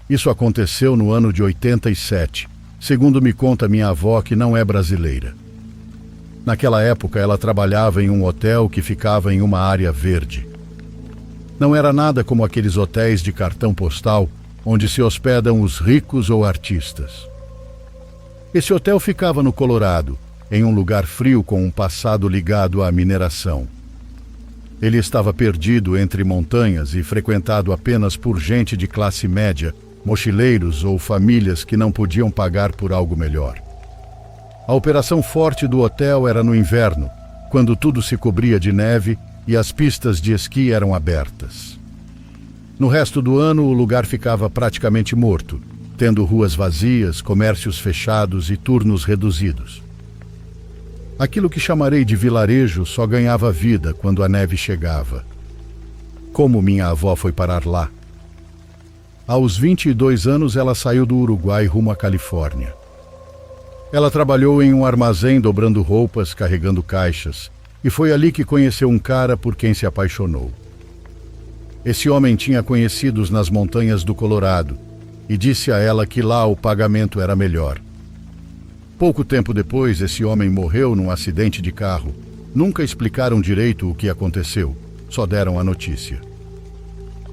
Isso aconteceu no ano de 87, segundo me conta minha avó, que não é brasileira. Naquela época, ela trabalhava em um hotel que ficava em uma área verde. Não era nada como aqueles hotéis de cartão postal, onde se hospedam os ricos ou artistas. Esse hotel ficava no Colorado, em um lugar frio com um passado ligado à mineração. Ele estava perdido entre montanhas e frequentado apenas por gente de classe média, mochileiros ou famílias que não podiam pagar por algo melhor. A operação forte do hotel era no inverno, quando tudo se cobria de neve e as pistas de esqui eram abertas. No resto do ano, o lugar ficava praticamente morto, tendo ruas vazias, comércios fechados e turnos reduzidos. Aquilo que chamarei de vilarejo só ganhava vida quando a neve chegava. Como minha avó foi parar lá? Aos 22 anos, ela saiu do Uruguai rumo à Califórnia. Ela trabalhou em um armazém dobrando roupas, carregando caixas, e foi ali que conheceu um cara por quem se apaixonou. Esse homem tinha conhecidos nas montanhas do Colorado e disse a ela que lá o pagamento era melhor. Pouco tempo depois, esse homem morreu num acidente de carro. Nunca explicaram direito o que aconteceu, só deram a notícia.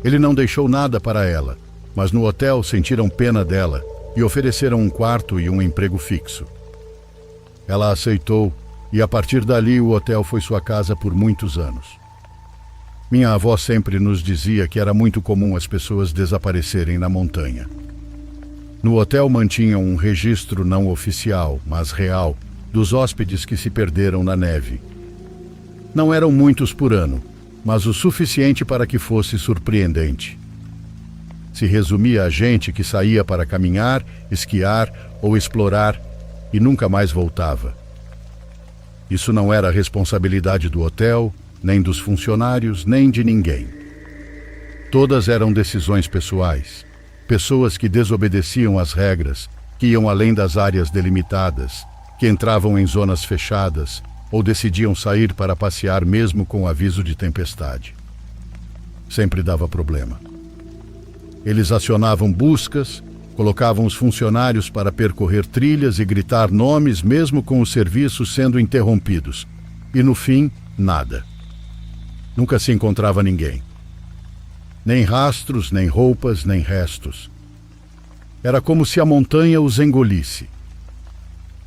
Ele não deixou nada para ela, mas no hotel sentiram pena dela e ofereceram um quarto e um emprego fixo. Ela aceitou e a partir dali o hotel foi sua casa por muitos anos. Minha avó sempre nos dizia que era muito comum as pessoas desaparecerem na montanha. No hotel mantinham um registro não oficial, mas real, dos hóspedes que se perderam na neve. Não eram muitos por ano, mas o suficiente para que fosse surpreendente. Se resumia a gente que saía para caminhar, esquiar ou explorar e nunca mais voltava. Isso não era responsabilidade do hotel, nem dos funcionários, nem de ninguém. Todas eram decisões pessoais. Pessoas que desobedeciam às regras, que iam além das áreas delimitadas, que entravam em zonas fechadas ou decidiam sair para passear mesmo com aviso de tempestade. Sempre dava problema. Eles acionavam buscas, colocavam os funcionários para percorrer trilhas e gritar nomes mesmo com os serviços sendo interrompidos. E no fim, nada. Nunca se encontrava ninguém. Nem rastros, nem roupas, nem restos. Era como se a montanha os engolisse.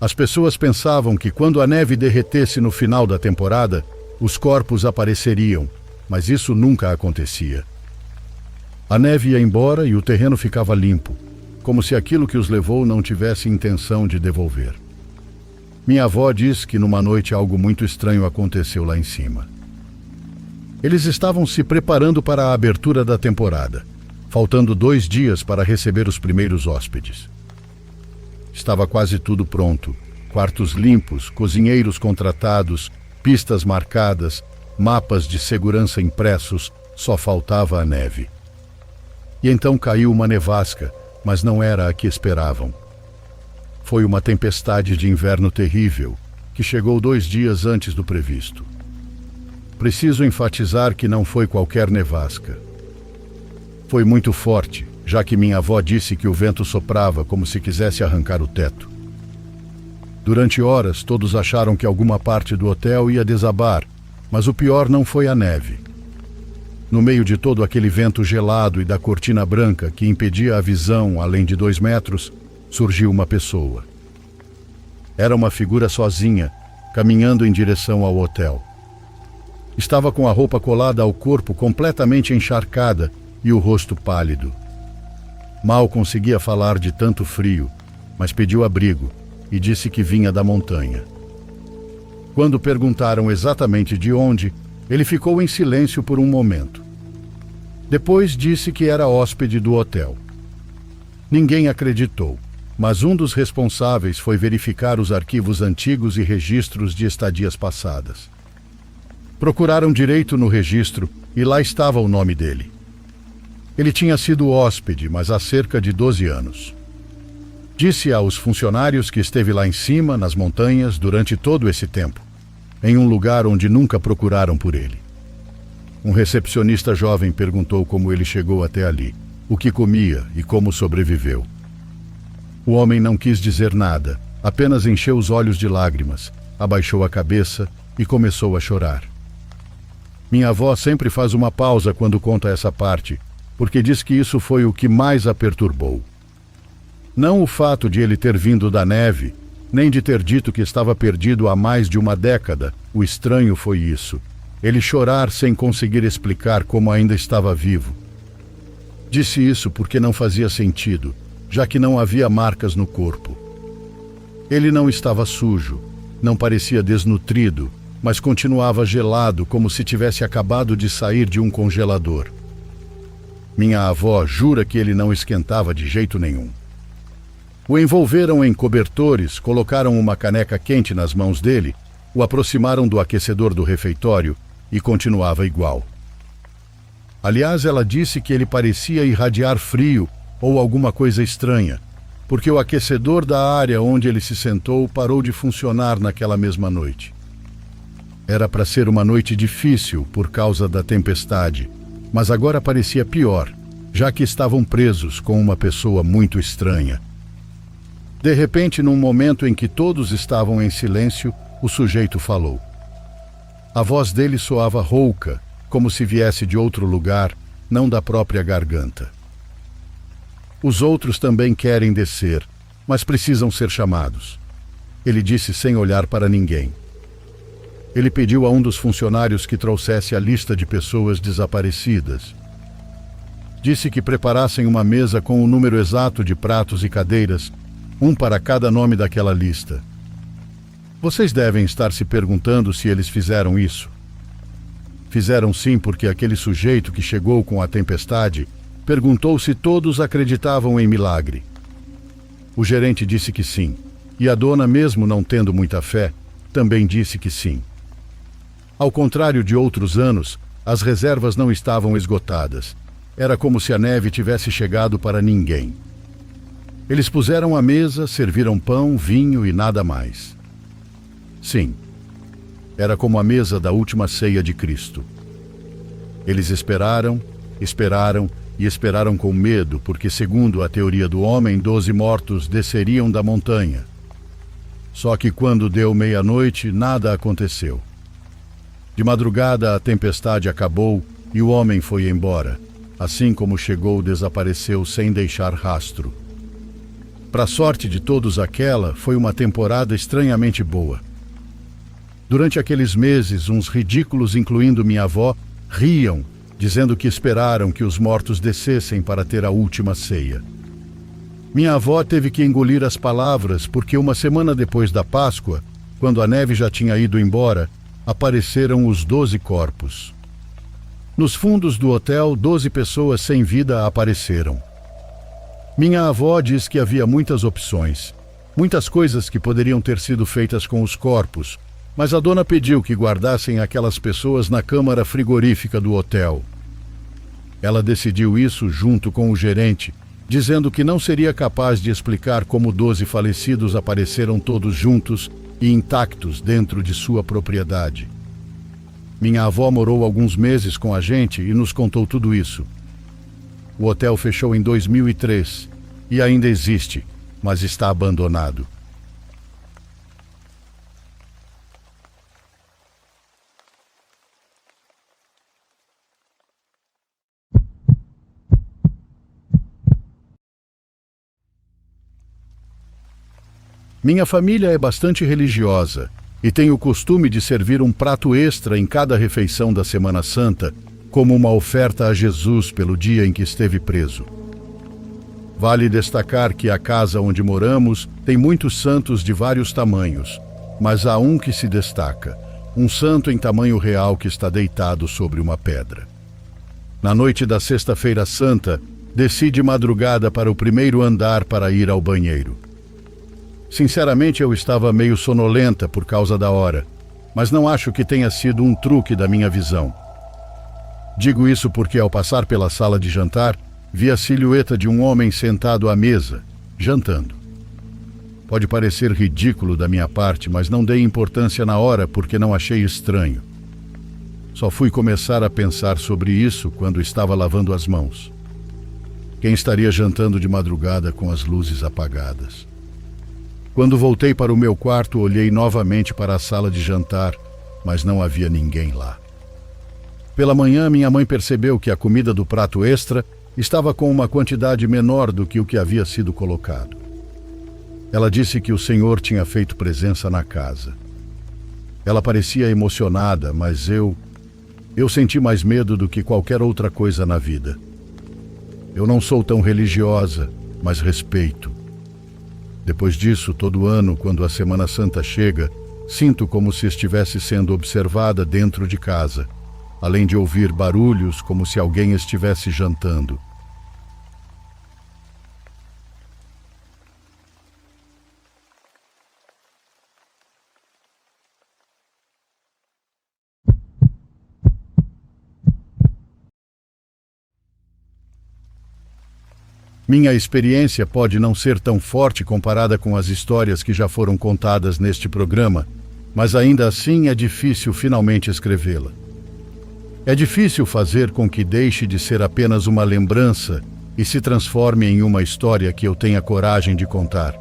As pessoas pensavam que quando a neve derretesse no final da temporada, os corpos apareceriam, mas isso nunca acontecia. A neve ia embora e o terreno ficava limpo, como se aquilo que os levou não tivesse intenção de devolver. Minha avó diz que numa noite algo muito estranho aconteceu lá em cima. Eles estavam se preparando para a abertura da temporada, faltando 2 dias para receber os primeiros hóspedes. Estava quase tudo pronto, quartos limpos, cozinheiros contratados, pistas marcadas, mapas de segurança impressos, só faltava a neve. E então caiu uma nevasca, mas não era a que esperavam. Foi uma tempestade de inverno terrível, que chegou 2 dias antes do previsto. Preciso enfatizar que não foi qualquer nevasca. Foi muito forte, já que minha avó disse que o vento soprava como se quisesse arrancar o teto. Durante horas, todos acharam que alguma parte do hotel ia desabar, mas o pior não foi a neve. No meio de todo aquele vento gelado e da cortina branca que impedia a visão além de 2 metros, surgiu uma pessoa. Era uma figura sozinha, caminhando em direção ao hotel. Estava com a roupa colada ao corpo completamente encharcada e o rosto pálido. Mal conseguia falar de tanto frio, mas pediu abrigo e disse que vinha da montanha. Quando perguntaram exatamente de onde, ele ficou em silêncio por um momento. Depois disse que era hóspede do hotel. Ninguém acreditou, mas um dos responsáveis foi verificar os arquivos antigos e registros de estadias passadas. Procuraram direito no registro e lá estava o nome dele. Ele tinha sido hóspede, mas há cerca de 12 anos. Disse aos funcionários que esteve lá em cima, nas montanhas, durante todo esse tempo, em um lugar onde nunca procuraram por ele. Um recepcionista jovem perguntou como ele chegou até ali, o que comia e como sobreviveu. O homem não quis dizer nada, apenas encheu os olhos de lágrimas, abaixou a cabeça e começou a chorar. Minha avó sempre faz uma pausa quando conta essa parte, porque diz que isso foi o que mais a perturbou. Não o fato de ele ter vindo da neve, nem de ter dito que estava perdido há mais de uma década. O estranho foi isso: ele chorar sem conseguir explicar como ainda estava vivo. Disse isso porque não fazia sentido, já que não havia marcas no corpo. Ele não estava sujo, não parecia desnutrido, mas continuava gelado como se tivesse acabado de sair de um congelador. Minha avó jura que ele não esquentava de jeito nenhum. O envolveram em cobertores, colocaram uma caneca quente nas mãos dele, o aproximaram do aquecedor do refeitório e continuava igual. Aliás, ela disse que ele parecia irradiar frio ou alguma coisa estranha, porque o aquecedor da área onde ele se sentou parou de funcionar naquela mesma noite. Era para ser uma noite difícil por causa da tempestade, mas agora parecia pior, já que estavam presos com uma pessoa muito estranha. De repente, num momento em que todos estavam em silêncio, o sujeito falou. A voz dele soava rouca, como se viesse de outro lugar, não da própria garganta. Os outros também querem descer, mas precisam ser chamados. Ele disse sem olhar para ninguém. Ele pediu a um dos funcionários que trouxesse a lista de pessoas desaparecidas. Disse que preparassem uma mesa com o número exato de pratos e cadeiras, um para cada nome daquela lista. Vocês devem estar se perguntando se eles fizeram isso. Fizeram sim, porque aquele sujeito que chegou com a tempestade perguntou se todos acreditavam em milagre. O gerente disse que sim, e a dona, mesmo não tendo muita fé, também disse que sim. Ao contrário de outros anos, as reservas não estavam esgotadas. Era como se a neve tivesse chegado para ninguém. Eles puseram a mesa, serviram pão, vinho e nada mais. Sim, era como a mesa da última ceia de Cristo. Eles esperaram e esperaram com medo, porque, segundo a teoria do homem, 12 mortos desceriam da montanha. Só que quando deu meia-noite, nada aconteceu. De madrugada, a tempestade acabou e o homem foi embora. Assim como chegou, desapareceu sem deixar rastro. Para a sorte de todos, aquela foi uma temporada estranhamente boa. Durante aqueles meses, uns ridículos, incluindo minha avó, riam, dizendo que esperaram que os mortos descessem para ter a última ceia. Minha avó teve que engolir as palavras porque uma semana depois da Páscoa, quando a neve já tinha ido embora, apareceram os 12 corpos. Nos fundos do hotel, 12 pessoas sem vida apareceram. Minha avó diz que havia muitas opções, muitas coisas que poderiam ter sido feitas com os corpos, mas a dona pediu que guardassem aquelas pessoas na câmara frigorífica do hotel. Ela decidiu isso junto com o gerente, dizendo que não seria capaz de explicar como 12 falecidos apareceram todos juntos e intactos dentro de sua propriedade. Minha avó morou alguns meses com a gente e nos contou tudo isso. O hotel fechou em 2003 e ainda existe, mas está abandonado. Minha família é bastante religiosa e tem o costume de servir um prato extra em cada refeição da Semana Santa, como uma oferta a Jesus pelo dia em que esteve preso. Vale destacar que a casa onde moramos tem muitos santos de vários tamanhos, mas há um que se destaca, um santo em tamanho real que está deitado sobre uma pedra. Na noite da Sexta-feira Santa, desci de madrugada para o primeiro andar para ir ao banheiro. Sinceramente, eu estava meio sonolenta por causa da hora, mas não acho que tenha sido um truque da minha visão. Digo isso porque, ao passar pela sala de jantar, vi a silhueta de um homem sentado à mesa, jantando. Pode parecer ridículo da minha parte, mas não dei importância na hora porque não achei estranho. Só fui começar a pensar sobre isso quando estava lavando as mãos. Quem estaria jantando de madrugada com as luzes apagadas? Quando voltei para o meu quarto, olhei novamente para a sala de jantar, mas não havia ninguém lá. Pela manhã, minha mãe percebeu que a comida do prato extra estava com uma quantidade menor do que o que havia sido colocado. Ela disse que o Senhor tinha feito presença na casa. Ela parecia emocionada, mas eu senti mais medo do que qualquer outra coisa na vida. Eu não sou tão religiosa, mas respeito. Depois disso, todo ano, quando a Semana Santa chega, sinto como se estivesse sendo observada dentro de casa, além de ouvir barulhos como se alguém estivesse jantando. Minha experiência pode não ser tão forte comparada com as histórias que já foram contadas neste programa, mas ainda assim é difícil finalmente escrevê-la. É difícil fazer com que deixe de ser apenas uma lembrança e se transforme em uma história que eu tenha coragem de contar.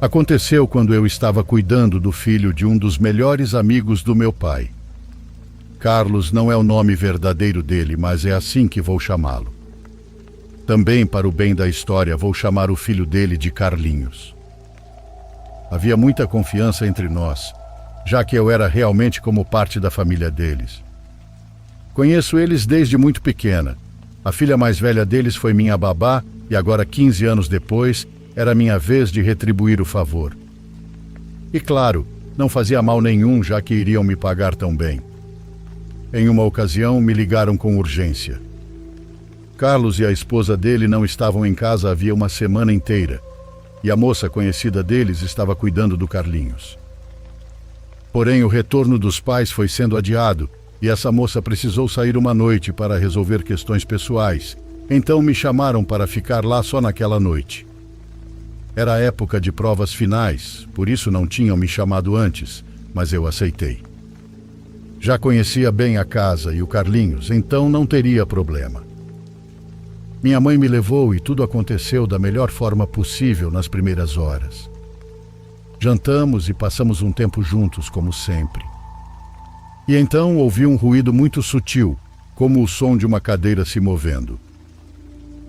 Aconteceu quando eu estava cuidando do filho de um dos melhores amigos do meu pai. Carlos não é o nome verdadeiro dele, mas é assim que vou chamá-lo. Também, para o bem da história, vou chamar o filho dele de Carlinhos. Havia muita confiança entre nós, já que eu era realmente como parte da família deles. Conheço eles desde muito pequena. A filha mais velha deles foi minha babá e agora, 15 anos depois, era minha vez de retribuir o favor. E claro, não fazia mal nenhum, já que iriam me pagar tão bem. Em uma ocasião, me ligaram com urgência. Carlos e a esposa dele não estavam em casa havia uma semana inteira, e a moça conhecida deles estava cuidando do Carlinhos. Porém, o retorno dos pais foi sendo adiado, e essa moça precisou sair uma noite para resolver questões pessoais, então me chamaram para ficar lá só naquela noite. Era a época de provas finais, por isso não tinham me chamado antes, mas eu aceitei. Já conhecia bem a casa e o Carlinhos, então não teria problema. Minha mãe me levou e tudo aconteceu da melhor forma possível nas primeiras horas. Jantamos e passamos um tempo juntos, como sempre. E então ouvi um ruído muito sutil, como o som de uma cadeira se movendo.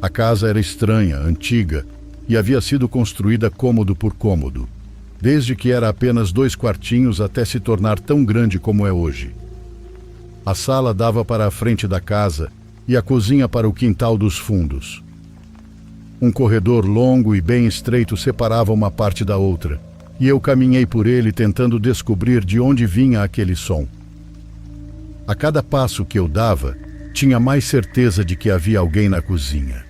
A casa era estranha, antiga, e havia sido construída cômodo por cômodo, desde que era apenas 2 quartinhos até se tornar tão grande como é hoje. A sala dava para a frente da casa e a cozinha para o quintal dos fundos. Um corredor longo e bem estreito separava uma parte da outra, e eu caminhei por ele tentando descobrir de onde vinha aquele som. A cada passo que eu dava, tinha mais certeza de que havia alguém na cozinha.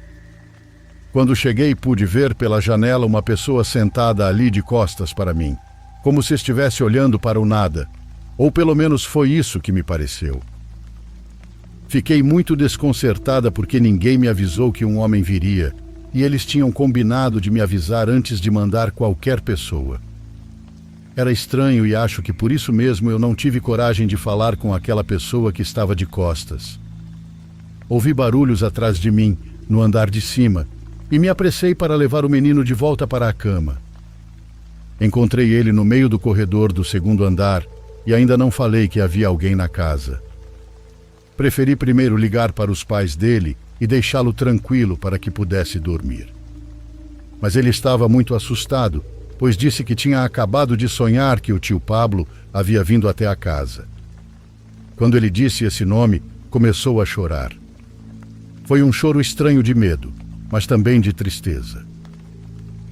Quando cheguei, pude ver pela janela uma pessoa sentada ali de costas para mim, como se estivesse olhando para o nada, ou pelo menos foi isso que me pareceu. Fiquei muito desconcertada porque ninguém me avisou que um homem viria, e eles tinham combinado de me avisar antes de mandar qualquer pessoa. Era estranho e acho que por isso mesmo eu não tive coragem de falar com aquela pessoa que estava de costas. Ouvi barulhos atrás de mim, no andar de cima, e me apressei para levar o menino de volta para a cama. Encontrei ele no meio do corredor do 2º andar e ainda não falei que havia alguém na casa. Preferi primeiro ligar para os pais dele e deixá-lo tranquilo para que pudesse dormir. Mas ele estava muito assustado, pois disse que tinha acabado de sonhar que o tio Pablo havia vindo até a casa. Quando ele disse esse nome, começou a chorar. Foi um choro estranho de medo, mas também de tristeza.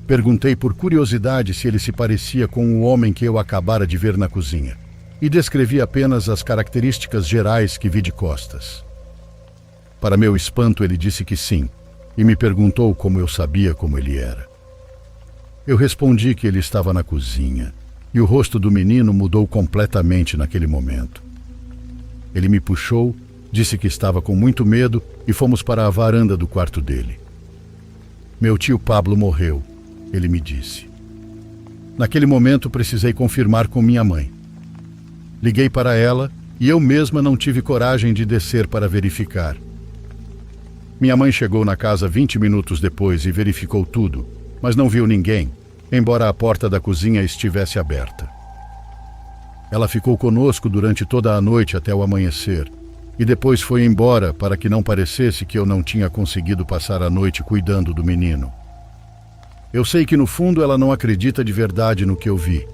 Perguntei por curiosidade se ele se parecia com o homem que eu acabara de ver na cozinha, e descrevi apenas as características gerais que vi de costas. Para meu espanto, ele disse que sim, e me perguntou como eu sabia como ele era. Eu respondi que ele estava na cozinha, e o rosto do menino mudou completamente naquele momento. Ele me puxou, disse que estava com muito medo e fomos para a varanda do quarto dele. Meu tio Pablo morreu, ele me disse. Naquele momento precisei confirmar com minha mãe. Liguei para ela e eu mesma não tive coragem de descer para verificar. Minha mãe chegou na casa 20 minutos depois e verificou tudo, mas não viu ninguém, embora a porta da cozinha estivesse aberta. Ela ficou conosco durante toda a noite até o amanhecer, e depois foi embora para que não parecesse que eu não tinha conseguido passar a noite cuidando do menino. Eu sei que no fundo ela não acredita de verdade no que eu vi,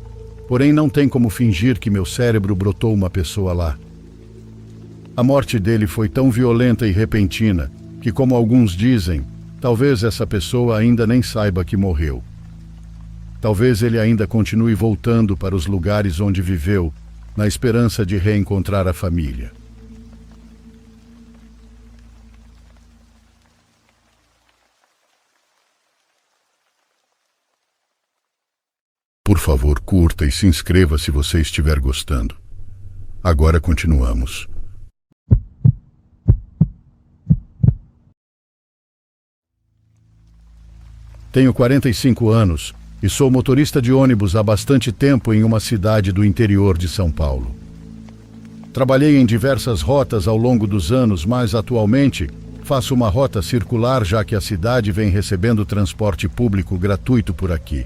porém não tem como fingir que meu cérebro brotou uma pessoa lá. A morte dele foi tão violenta e repentina que, como alguns dizem, talvez essa pessoa ainda nem saiba que morreu. Talvez ele ainda continue voltando para os lugares onde viveu, na esperança de reencontrar a família. Por favor, curta e se inscreva se você estiver gostando. Agora continuamos. Tenho 45 anos e sou motorista de ônibus há bastante tempo em uma cidade do interior de São Paulo. Trabalhei em diversas rotas ao longo dos anos, mas atualmente faço uma rota circular, já que a cidade vem recebendo transporte público gratuito por aqui.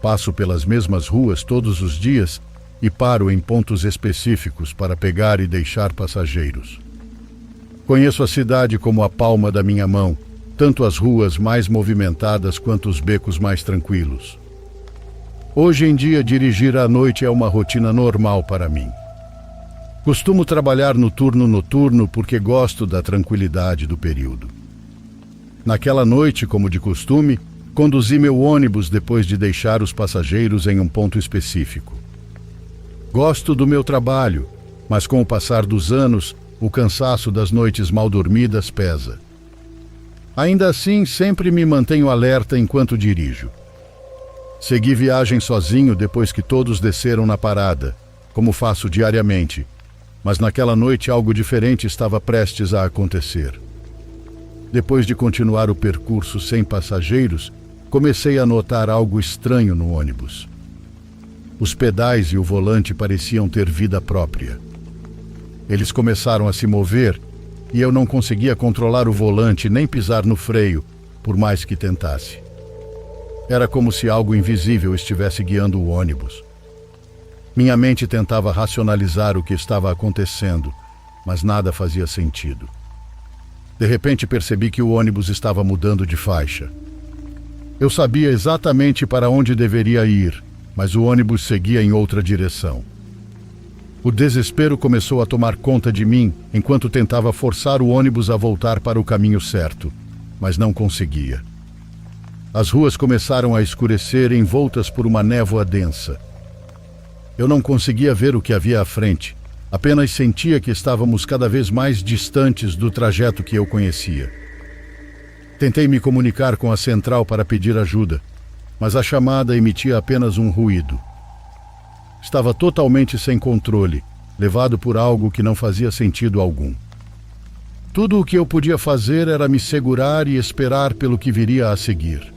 Passo pelas mesmas ruas todos os dias e paro em pontos específicos para pegar e deixar passageiros. Conheço a cidade como a palma da minha mão, tanto as ruas mais movimentadas quanto os becos mais tranquilos. Hoje em dia, dirigir à noite é uma rotina normal para mim. Costumo trabalhar no turno noturno porque gosto da tranquilidade do período. Naquela noite, como de costume, conduzi meu ônibus depois de deixar os passageiros em um ponto específico. Gosto do meu trabalho, mas com o passar dos anos, o cansaço das noites mal dormidas pesa. Ainda assim, sempre me mantenho alerta enquanto dirijo. Segui viagem sozinho depois que todos desceram na parada, como faço diariamente, mas naquela noite algo diferente estava prestes a acontecer. Depois de continuar o percurso sem passageiros, comecei a notar algo estranho no ônibus. Os pedais e o volante pareciam ter vida própria. Eles começaram a se mover e eu não conseguia controlar o volante nem pisar no freio, por mais que tentasse. Era como se algo invisível estivesse guiando o ônibus. Minha mente tentava racionalizar o que estava acontecendo, mas nada fazia sentido. De repente percebi que o ônibus estava mudando de faixa. Eu sabia exatamente para onde deveria ir, mas o ônibus seguia em outra direção. O desespero começou a tomar conta de mim enquanto tentava forçar o ônibus a voltar para o caminho certo, mas não conseguia. As ruas começaram a escurecer envoltas por uma névoa densa. Eu não conseguia ver o que havia à frente, apenas sentia que estávamos cada vez mais distantes do trajeto que eu conhecia. Tentei me comunicar com a central para pedir ajuda, mas a chamada emitia apenas um ruído. Estava totalmente sem controle, levado por algo que não fazia sentido algum. Tudo o que eu podia fazer era me segurar e esperar pelo que viria a seguir.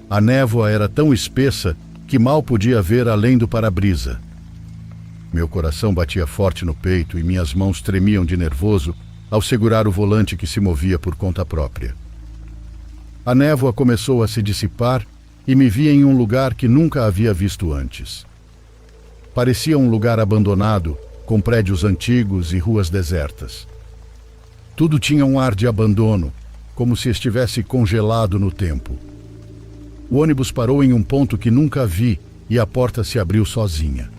A névoa era tão espessa que mal podia ver além do para-brisa. Meu coração batia forte no peito e minhas mãos tremiam de nervoso ao segurar o volante que se movia por conta própria. A névoa começou a se dissipar e me vi em um lugar que nunca havia visto antes. Parecia um lugar abandonado, com prédios antigos e ruas desertas. Tudo tinha um ar de abandono, como se estivesse congelado no tempo. O ônibus parou em um ponto que nunca vi e a porta se abriu sozinha.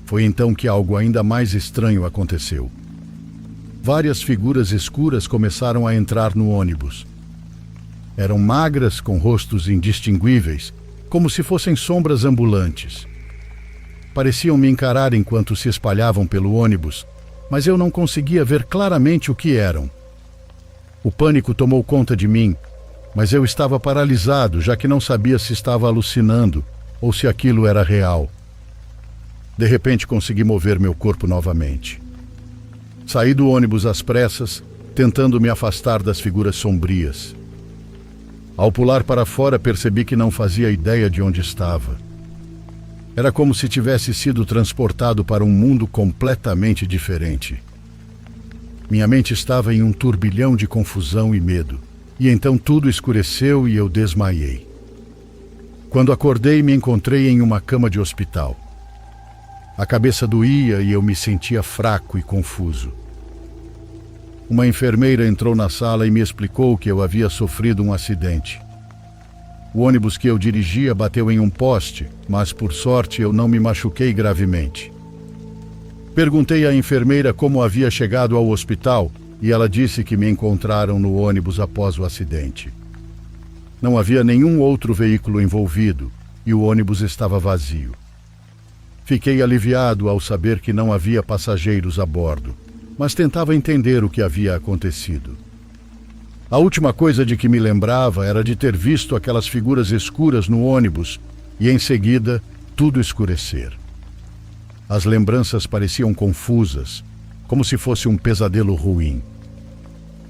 Foi então que algo ainda mais estranho aconteceu. Várias figuras escuras começaram a entrar no ônibus. Eram magras, com rostos indistinguíveis, como se fossem sombras ambulantes. Pareciam me encarar enquanto se espalhavam pelo ônibus, mas eu não conseguia ver claramente o que eram. O pânico tomou conta de mim, mas eu estava paralisado, já que não sabia se estava alucinando ou se aquilo era real. De repente consegui mover meu corpo novamente. Saí do ônibus às pressas, tentando me afastar das figuras sombrias. Ao pular para fora, percebi que não fazia ideia de onde estava. Era como se tivesse sido transportado para um mundo completamente diferente. Minha mente estava em um turbilhão de confusão e medo, e então tudo escureceu e eu desmaiei. Quando acordei, me encontrei em uma cama de hospital. A cabeça doía e eu me sentia fraco e confuso. Uma enfermeira entrou na sala e me explicou que eu havia sofrido um acidente. O ônibus que eu dirigia bateu em um poste, mas por sorte eu não me machuquei gravemente. Perguntei à enfermeira como havia chegado ao hospital e ela disse que me encontraram no ônibus após o acidente. Não havia nenhum outro veículo envolvido e o ônibus estava vazio. Fiquei aliviado ao saber que não havia passageiros a bordo, mas tentava entender o que havia acontecido. A última coisa de que me lembrava era de ter visto aquelas figuras escuras no ônibus e, em seguida, tudo escurecer. As lembranças pareciam confusas, como se fosse um pesadelo ruim.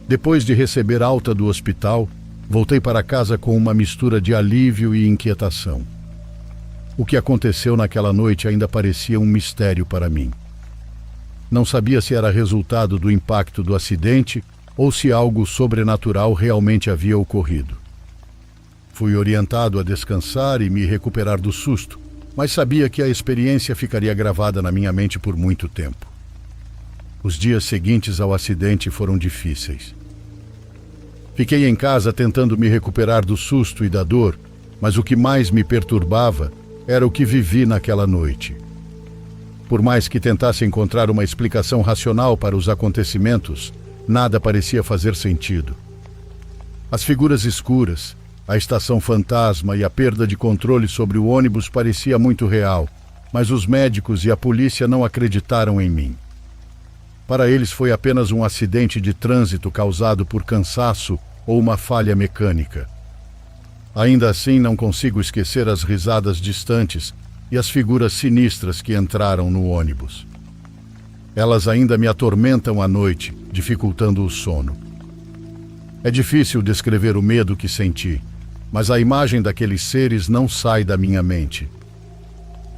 Depois de receber alta do hospital, voltei para casa com uma mistura de alívio e inquietação. O que aconteceu naquela noite ainda parecia um mistério para mim. Não sabia se era resultado do impacto do acidente ou se algo sobrenatural realmente havia ocorrido. Fui orientado a descansar e me recuperar do susto, mas sabia que a experiência ficaria gravada na minha mente por muito tempo. Os dias seguintes ao acidente foram difíceis. Fiquei em casa tentando me recuperar do susto e da dor, mas o que mais me perturbava era o que vivi naquela noite. Por mais que tentasse encontrar uma explicação racional para os acontecimentos, nada parecia fazer sentido. As figuras escuras, a estação fantasma e a perda de controle sobre o ônibus parecia muito real, mas os médicos e a polícia não acreditaram em mim. Para eles foi apenas um acidente de trânsito causado por cansaço ou uma falha mecânica. Ainda assim, não consigo esquecer as risadas distantes e as figuras sinistras que entraram no ônibus. Elas ainda me atormentam à noite, dificultando o sono. É difícil descrever o medo que senti, mas a imagem daqueles seres não sai da minha mente.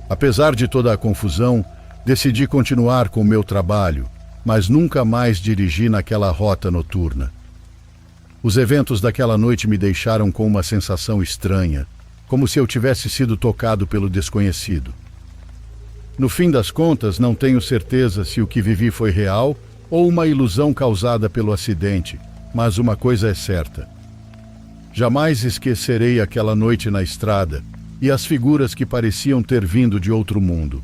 Apesar de toda a confusão, decidi continuar com o meu trabalho, mas nunca mais dirigi naquela rota noturna. Os eventos daquela noite me deixaram com uma sensação estranha, como se eu tivesse sido tocado pelo desconhecido. No fim das contas, não tenho certeza se o que vivi foi real ou uma ilusão causada pelo acidente, mas uma coisa é certa. Jamais esquecerei aquela noite na estrada e as figuras que pareciam ter vindo de outro mundo.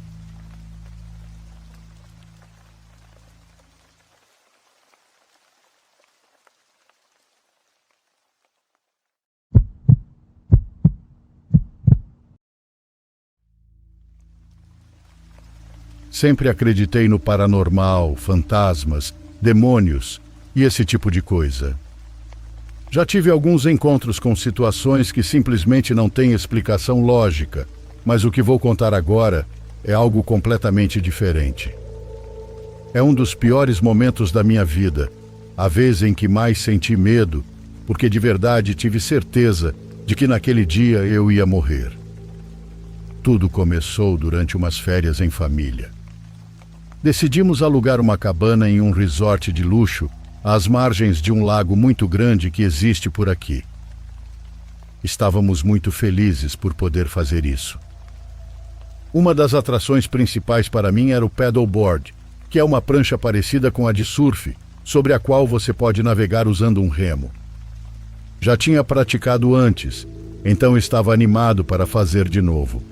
Sempre acreditei no paranormal, fantasmas, demônios e esse tipo de coisa. Já tive alguns encontros com situações que simplesmente não têm explicação lógica, mas o que vou contar agora é algo completamente diferente. É um dos piores momentos da minha vida, a vez em que mais senti medo, porque de verdade tive certeza de que naquele dia eu ia morrer. Tudo começou durante umas férias em família. Decidimos alugar uma cabana em um resort de luxo às margens de um lago muito grande que existe por aqui. Estávamos muito felizes por poder fazer isso. Uma das atrações principais para mim era o paddleboard, que é uma prancha parecida com a de surf, sobre a qual você pode navegar usando um remo. Já tinha praticado antes, então estava animado para fazer de novo.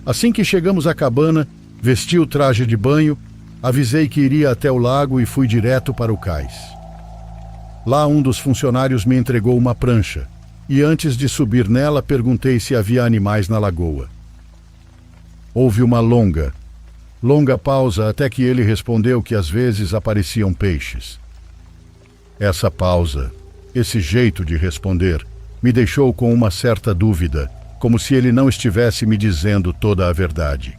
Assim que chegamos à cabana, vesti o traje de banho, avisei que iria até o lago e fui direto para o cais. Lá um dos funcionários me entregou uma prancha e antes de subir nela perguntei se havia animais na lagoa. Houve uma longa pausa até que ele respondeu que às vezes apareciam peixes. Essa pausa, esse jeito de responder, me deixou com uma certa dúvida, como se ele não estivesse me dizendo toda a verdade.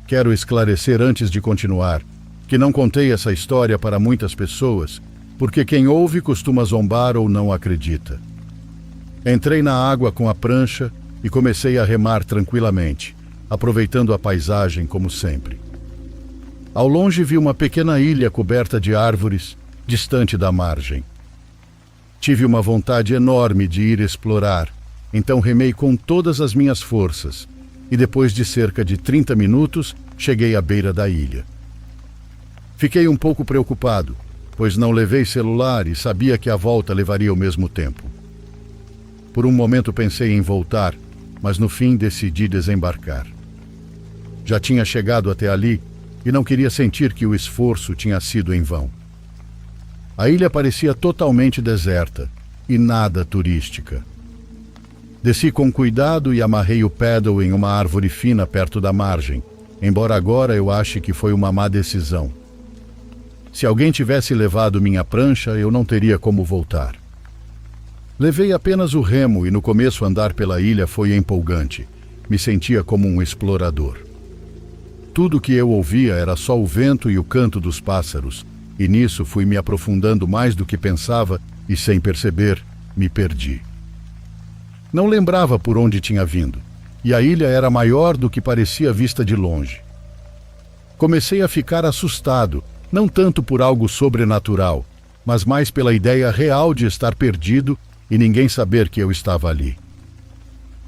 Quero esclarecer antes de continuar que não contei essa história para muitas pessoas, porque quem ouve costuma zombar ou não acredita. Entrei na água com a prancha e comecei a remar tranquilamente, aproveitando a paisagem como sempre. Ao longe vi uma pequena ilha coberta de árvores, distante da margem. Tive uma vontade enorme de ir explorar, então remei com todas as minhas forças, e depois de cerca de 30 minutos, cheguei à beira da ilha. Fiquei um pouco preocupado, pois não levei celular e sabia que a volta levaria o mesmo tempo. Por um momento pensei em voltar, mas no fim decidi desembarcar. Já tinha chegado até ali e não queria sentir que o esforço tinha sido em vão. A ilha parecia totalmente deserta e nada turística. Desci com cuidado e amarrei o paddle em uma árvore fina perto da margem, embora agora eu ache que foi uma má decisão. Se alguém tivesse levado minha prancha, eu não teria como voltar. Levei apenas o remo e no começo andar pela ilha foi empolgante. Me sentia como um explorador. Tudo que eu ouvia era só o vento e o canto dos pássaros, e nisso fui me aprofundando mais do que pensava e, sem perceber, me perdi. Não lembrava por onde tinha vindo, e a ilha era maior do que parecia vista de longe. Comecei a ficar assustado, não tanto por algo sobrenatural, mas mais pela ideia real de estar perdido e ninguém saber que eu estava ali.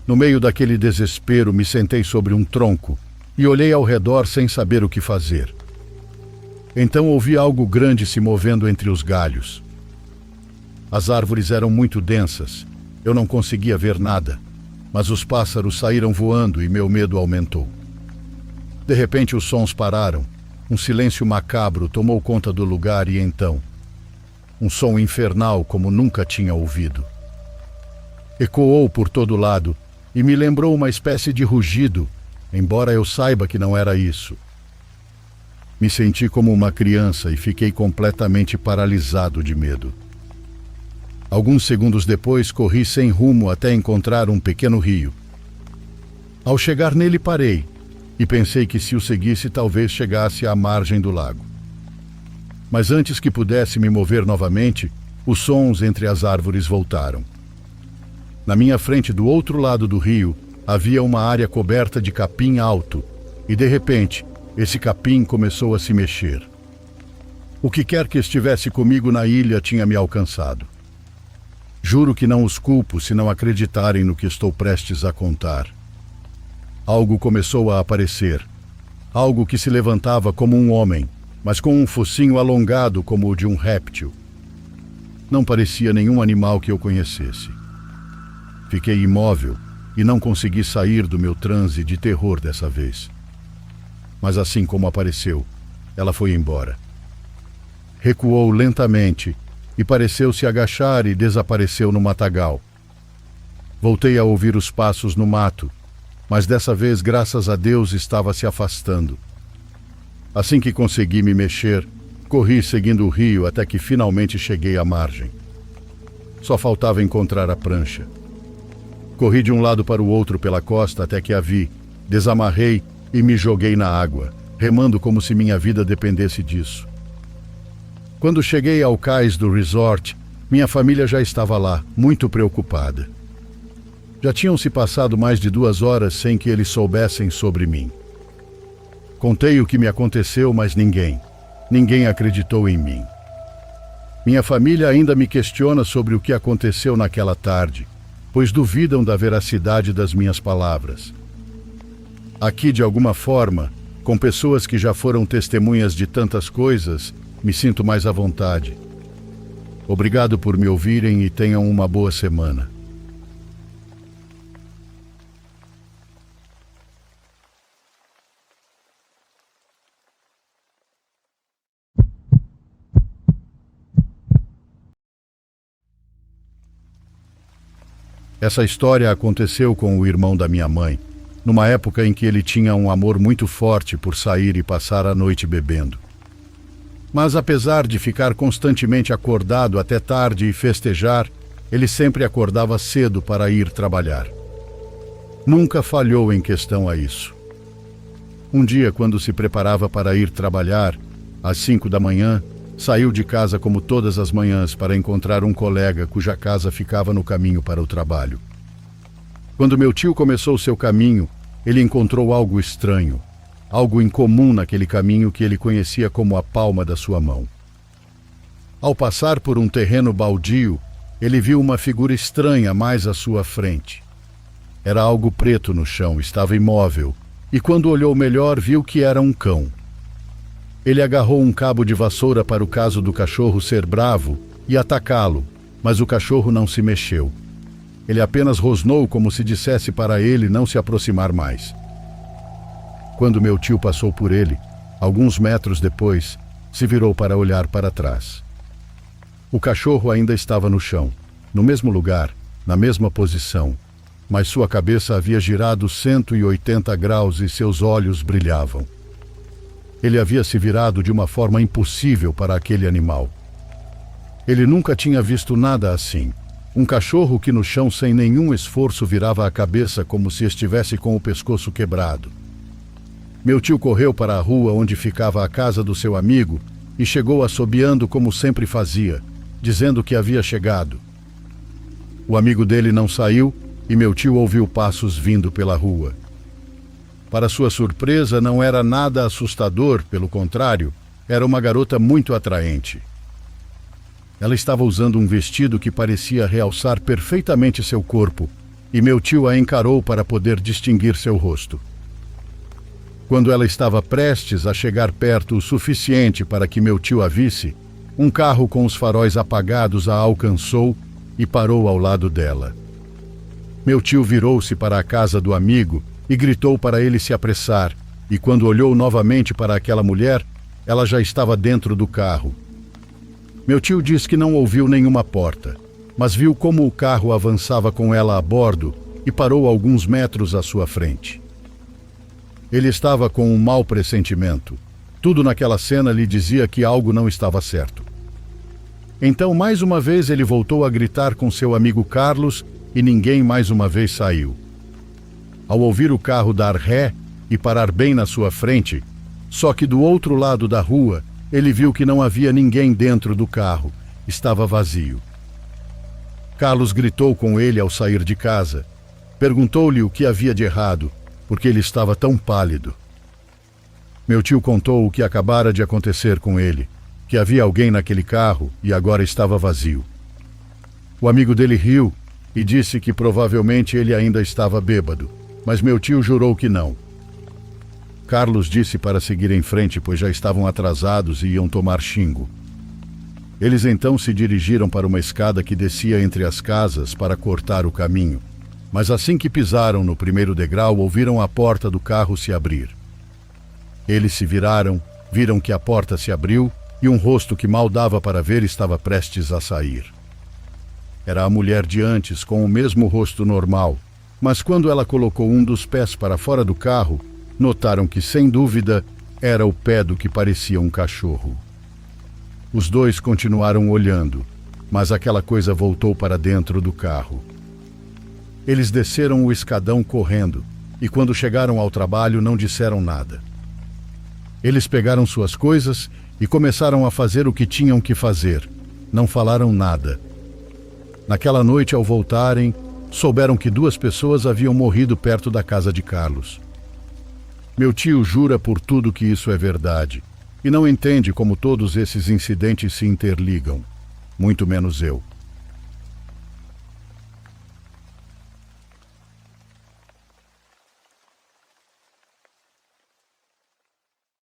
No meio daquele desespero, me sentei sobre um tronco e olhei ao redor sem saber o que fazer. Então ouvi algo grande se movendo entre os galhos. As árvores eram muito densas, eu não conseguia ver nada, mas os pássaros saíram voando e meu medo aumentou. De repente os sons pararam, um silêncio macabro tomou conta do lugar e então, um som infernal como nunca tinha ouvido. Ecoou por todo lado e me lembrou uma espécie de rugido, embora eu saiba que não era isso. Me senti como uma criança e fiquei completamente paralisado de medo. Alguns segundos depois, corri sem rumo até encontrar um pequeno rio. Ao chegar nele, parei e pensei que se o seguisse, talvez chegasse à margem do lago. Mas antes que pudesse me mover novamente, os sons entre as árvores voltaram. Na minha frente, do outro lado do rio, havia uma área coberta de capim alto, e de repente, esse capim começou a se mexer. O que quer que estivesse comigo na ilha tinha me alcançado. Juro que não os culpo se não acreditarem no que estou prestes a contar. Algo começou a aparecer. Algo que se levantava como um homem, mas com um focinho alongado como o de um réptil. Não parecia nenhum animal que eu conhecesse. Fiquei imóvel e não consegui sair do meu transe de terror dessa vez. Mas assim como apareceu, ela foi embora. Recuou lentamente e pareceu se agachar e desapareceu no matagal. Voltei a ouvir os passos no mato, mas dessa vez, graças a Deus, estava se afastando. Assim que consegui me mexer, corri seguindo o rio até que finalmente cheguei à margem. Só faltava encontrar a prancha. Corri de um lado para o outro pela costa até que a vi, desamarrei e me joguei na água, remando como se minha vida dependesse disso. Quando cheguei ao cais do resort, minha família já estava lá, muito preocupada. Já tinham se passado mais de 2 horas sem que eles soubessem sobre mim. Contei o que me aconteceu, mas ninguém acreditou em mim. Minha família ainda me questiona sobre o que aconteceu naquela tarde, pois duvidam da veracidade das minhas palavras. Aqui, de alguma forma, com pessoas que já foram testemunhas de tantas coisas, me sinto mais à vontade. Obrigado por me ouvirem e tenham uma boa semana. Essa história aconteceu com o irmão da minha mãe, numa época em que ele tinha um amor muito forte por sair e passar a noite bebendo. Mas apesar de ficar constantemente acordado até tarde e festejar, ele sempre acordava cedo para ir trabalhar. Nunca falhou em questão a isso. Um dia, quando se preparava para ir trabalhar, às 5 da manhã, saiu de casa como todas as manhãs para encontrar um colega cuja casa ficava no caminho para o trabalho. Quando meu tio começou seu caminho, ele encontrou algo estranho. algo incomum naquele caminho que ele conhecia como a palma da sua mão. Ao passar por um terreno baldio, ele viu uma figura estranha mais à sua frente. Era algo preto no chão, estava imóvel, e quando olhou melhor viu que era um cão. Ele agarrou um cabo de vassoura para o caso do cachorro ser bravo e atacá-lo, mas o cachorro não se mexeu. Ele apenas rosnou como se dissesse para ele não se aproximar mais. Quando meu tio passou por ele, alguns metros depois, se virou para olhar para trás. O cachorro ainda estava no chão, no mesmo lugar, na mesma posição, mas sua cabeça havia girado 180 graus e seus olhos brilhavam. Ele havia se virado de uma forma impossível para aquele animal. Ele nunca tinha visto nada assim. Um cachorro que no chão sem nenhum esforço virava a cabeça como se estivesse com o pescoço quebrado. Meu tio correu para a rua onde ficava a casa do seu amigo e chegou assobiando como sempre fazia, dizendo que havia chegado. O amigo dele não saiu e meu tio ouviu passos vindo pela rua. Para sua surpresa, não era nada assustador, pelo contrário, era uma garota muito atraente. Ela estava usando um vestido que parecia realçar perfeitamente seu corpo, e meu tio a encarou para poder distinguir seu rosto. Quando ela estava prestes a chegar perto o suficiente para que meu tio a visse, um carro com os faróis apagados a alcançou e parou ao lado dela. Meu tio virou-se para a casa do amigo e gritou para ele se apressar, e quando olhou novamente para aquela mulher, ela já estava dentro do carro. Meu tio diz que não ouviu nenhuma porta, mas viu como o carro avançava com ela a bordo e parou alguns metros à sua frente. Ele estava com um mau pressentimento. Tudo naquela cena lhe dizia que algo não estava certo. Então, mais uma vez, ele voltou a gritar com seu amigo Carlos e ninguém mais uma vez saiu. Ao ouvir o carro dar ré e parar bem na sua frente, só que do outro lado da rua, ele viu que não havia ninguém dentro do carro, estava vazio. Carlos gritou com ele ao sair de casa. Perguntou-lhe o que havia de errado, porque ele estava tão pálido. Meu tio contou o que acabara de acontecer com ele, que havia alguém naquele carro e agora estava vazio. O amigo dele riu e disse que provavelmente ele ainda estava bêbado, mas meu tio jurou que não. Carlos disse para seguir em frente, pois já estavam atrasados e iam tomar xingo. Eles então se dirigiram para uma escada que descia entre as casas para cortar o caminho, mas assim que pisaram no primeiro degrau, ouviram a porta do carro se abrir. Eles se viraram, viram que a porta se abriu e um rosto que mal dava para ver estava prestes a sair. Era a mulher de antes, com o mesmo rosto normal, mas quando ela colocou um dos pés para fora do carro, notaram que, sem dúvida, era o pé do que parecia um cachorro. Os dois continuaram olhando, mas aquela coisa voltou para dentro do carro. Eles desceram o escadão correndo, e quando chegaram ao trabalho não disseram nada. Eles pegaram suas coisas e começaram a fazer o que tinham que fazer. Não falaram nada. Naquela noite, ao voltarem, souberam que 2 pessoas haviam morrido perto da casa de Carlos. Meu tio jura por tudo que isso é verdade, e não entende como todos esses incidentes se interligam, muito menos eu.